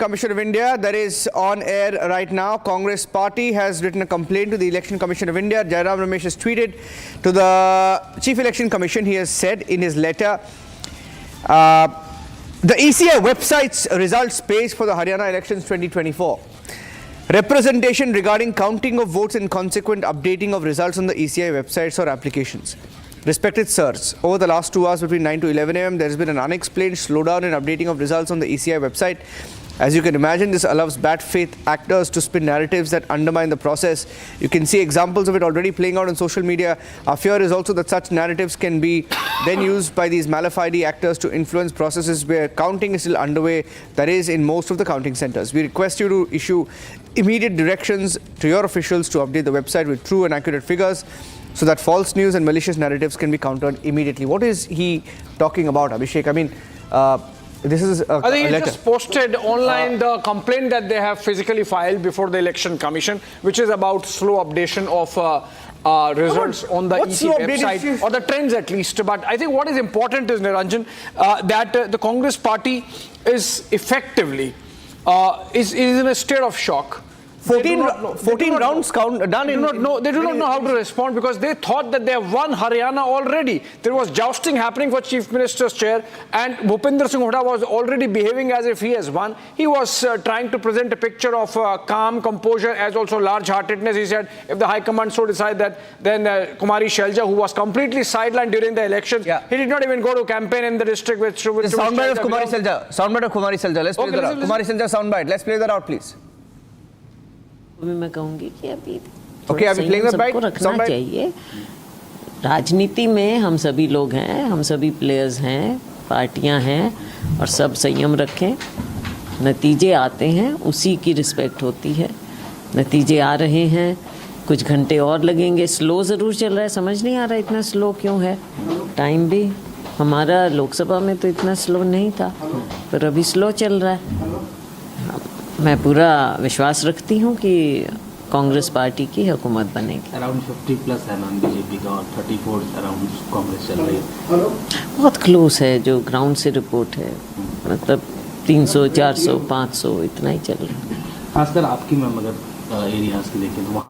Commission of India that is on air right now. Congress party has written a complaint to the Election Commission of India. Jairam Ramesh has tweeted to the Chief Election Commission. He has said in his letter, the ECI website's results page for the Haryana elections 2024. Representation regarding counting of votes and consequent updating of results on the ECI websites or applications. Respected sirs, over the last 2 hours between 9 to 11 a.m., there has been an unexplained slowdown in updating of results on the ECI website. As you can imagine, this allows bad faith actors to spin narratives that undermine the process. You can see examples of it already playing out on social media. Our fear is also that such narratives can be then used by these malafide actors to influence processes where counting is still underway, that is, in most of the counting centers. We request you to issue immediate directions to your officials to update the website with true and accurate figures so that false news and malicious narratives can be countered immediately. What is he talking about, Abhishek? I mean, this is a I think he letter. just posted online the complaint that they have physically filed before the Election Commission, which is about slow updation of results on the EC website, or the trends at least. But I think what is important is, Niranjan, that the Congress party is effectively is in a state of shock. 14 rounds count done. They do not know how to respond because they thought that they have won Haryana already. There was jousting happening for Chief Minister's chair, and Bhupinder Singh Hooda was already behaving as if he has won. He was trying to present a picture of calm composure as also large-heartedness. He said if the High Command so decide that, then Kumari Shelja, who was completely sidelined during the elections, he did not even go to campaign in the district. With soundbite of Kumari Shelja. Soundbite of Kumari Shelja. Let's play that out. Kumari Shelja soundbite. Let's play that out, please. मैं कहूँगी कि अभी सबको रखना चाहिए। राजनीति में हम सभी लोग हैं, हम सभी प्लेयर्स हैं, पार्टियां हैं, और सब संयम रखें। नतीजे आते हैं, उसी की रिस्पेक्ट होती है। नतीजे आ रहे हैं, कुछ घंटे और लगेंगे। स्लो ज़रूर चल रहा है, समझ नहीं आ रहा इतना स्लो क्यों है। टाइम भी हमारा लोकसभा में तो इतना स्लो नहीं था, पर अभी स्लो चल रहा है। मैं पूरा विश्वास रखती हूँ कि कांग्रेस पार्टी की हुकूमत बनेगी। अराउंड 50+ है मैम बीजेपी का, और 34 अराउंड कांग्रेस चल रही है। बहुत क्लोज है जो ग्राउंड से रिपोर्ट है, मतलब 300, 400, 500 इतना ही चल रहा है। खासकर आपकी मैम अगर एरियाज की देखें तो वहाँ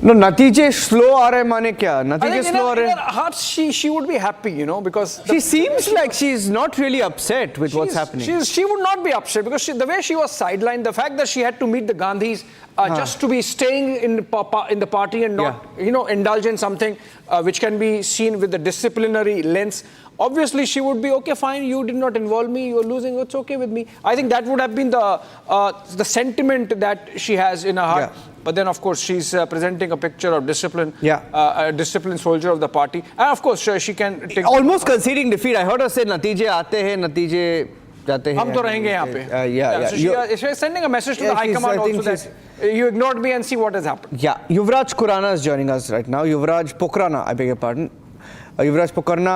No, नतीजे slow आ रहे माने क्या? नतीजे slow आ रहे? In her heart, she would be happy, you know, because she seems like she's not really upset with what's happening. She would not be upset because the way she was sidelined, the fact that she had to meet the Gandhis just to be staying in the party and not, indulge in something which can be seen with the disciplinary lens. Obviously, she would be, okay, fine, you did not involve me, you're losing, it's okay with me. I think that would have been the sentiment that she has in her heart. Yeah. But then, of course, she's presenting a picture of discipline, Yeah. A disciplined soldier of the party. And, of course, she can take... Almost conceding defeat. I heard her say, नतीजे आते हैं, नतीजे जाते हैं. हम तो रहेंगे यहाँ पे. So she's sending a message to the High Command also that you ignored me and see what has happened. Yeah. Yuvraj Khurana is joining us right now. Yuvraj Pokrana, I beg your pardon. Yuvraj Pokrana,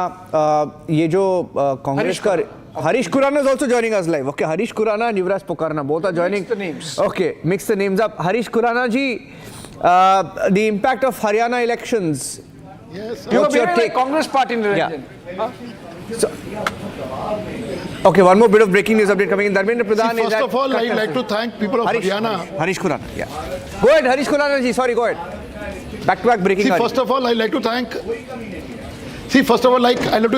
ये जो कांग्रेस का Harish Khurana is also joining us live. Okay, Harish Khurana and Yuvraj Pokrana both are joining. Mix the names. Okay, mix the names up. Harish Khurana ji, the impact of Haryana elections. Yes. You are What's your behaving like take? Congress party in the region. So, okay, one more bit of breaking news update coming in. Dharmendra Pradhan is First of all, I'd like to thank people of Haryana. Harish Khurana, yeah. Go ahead, Harish Khurana ji. Sorry, go ahead. Back-to-back breaking. First of all, I'd like to thank. I'd like to